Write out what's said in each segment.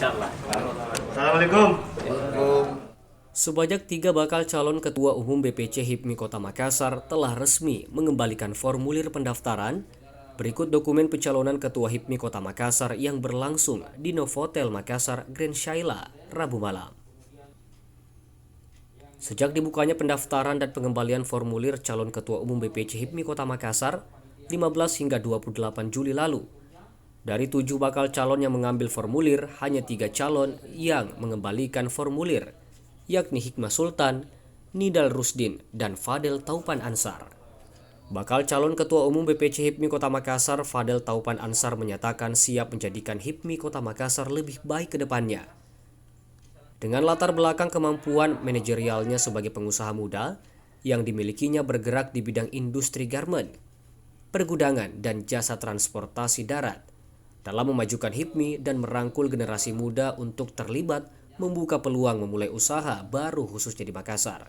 Insyaallah. Assalamualaikum. Sebanyak 3 bakal calon Ketua Umum BPC HIPMI Kota Makassar telah resmi mengembalikan formulir pendaftaran berikut dokumen pencalonan Ketua HIPMI Kota Makassar yang berlangsung di Novotel Makassar Grand Shaila, Rabu malam. Sejak dibukanya pendaftaran dan pengembalian formulir calon Ketua Umum BPC HIPMI Kota Makassar 15 hingga 28 Juli lalu, dari 7 bakal calon yang mengambil formulir, hanya 3 calon yang mengembalikan formulir, yakni Hikmah Sultan, Nidal Rusdin, dan Fadel Taupan Ansar. Bakal calon Ketua Umum BPC HIPMI Kota Makassar, Fadel Taupan Ansar, menyatakan siap menjadikan HIPMI Kota Makassar lebih baik ke depannya. Dengan latar belakang kemampuan manajerialnya sebagai pengusaha muda yang dimilikinya bergerak di bidang industri garmen, pergudangan, dan jasa transportasi darat, dalam memajukan HIPMI dan merangkul generasi muda untuk terlibat membuka peluang memulai usaha baru khususnya di Makassar.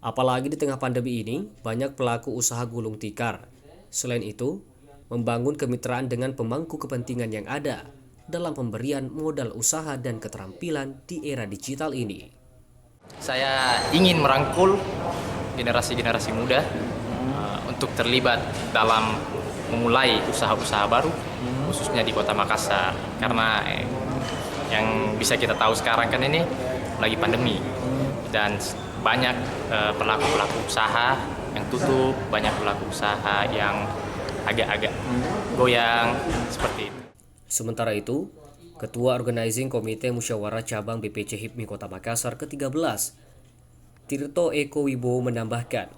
Apalagi di tengah pandemi ini, banyak pelaku usaha gulung tikar. Selain itu, membangun kemitraan dengan pemangku kepentingan yang ada dalam pemberian modal usaha dan keterampilan di era digital ini. Saya ingin merangkul generasi-generasi muda untuk terlibat dalam memulai usaha-usaha baru, khususnya di Kota Makassar. Karena yang bisa kita tahu sekarang kan ini lagi pandemi dan banyak pelaku-pelaku usaha yang tutup, banyak pelaku usaha yang agak-agak goyang seperti itu. Sementara itu, Ketua Organizing Komite Musyawarah Cabang BPC HIPMI Kota Makassar ke-13, Tirto Eko Wibowo, menambahkan,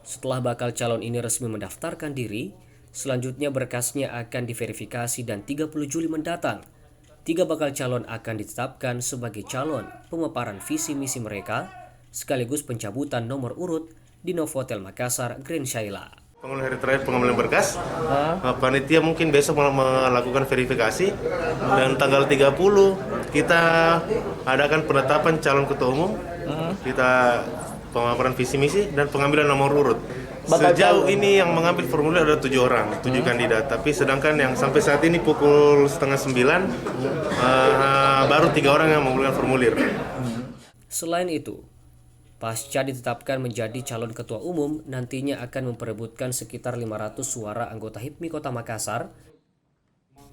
setelah bakal calon ini resmi mendaftarkan diri, selanjutnya berkasnya akan diverifikasi dan 30 Juli mendatang 3 bakal calon akan ditetapkan sebagai calon pemaparan visi misi mereka sekaligus pencabutan nomor urut di Novotel Makassar Grand Shaila. Pengambilan hari terakhir pengambilan berkas. Panitia mungkin besok melakukan verifikasi dan tanggal 30 kita adakan penetapan calon ketua umum. Kita pemaparan visi misi dan pengambilan nomor urut. Sejauh ini yang mengambil formulir ada 7 orang, 7 kandidat. Tapi sedangkan yang sampai saat ini pukul 8:30 baru 3 orang yang mengambil formulir. Selain itu, pasca ditetapkan menjadi calon ketua umum, nantinya akan memperebutkan sekitar 500 suara anggota HIPMI Kota Makassar.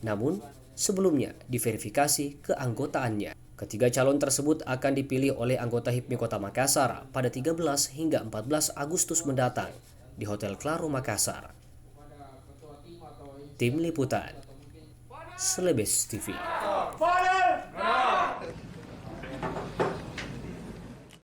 Namun, sebelumnya diverifikasi keanggotaannya. Ketiga calon tersebut akan dipilih oleh anggota HIPMI Kota Makassar pada 13 hingga 14 Agustus mendatang di Hotel Claro Makassar. Tim Liputan, Selebes TV.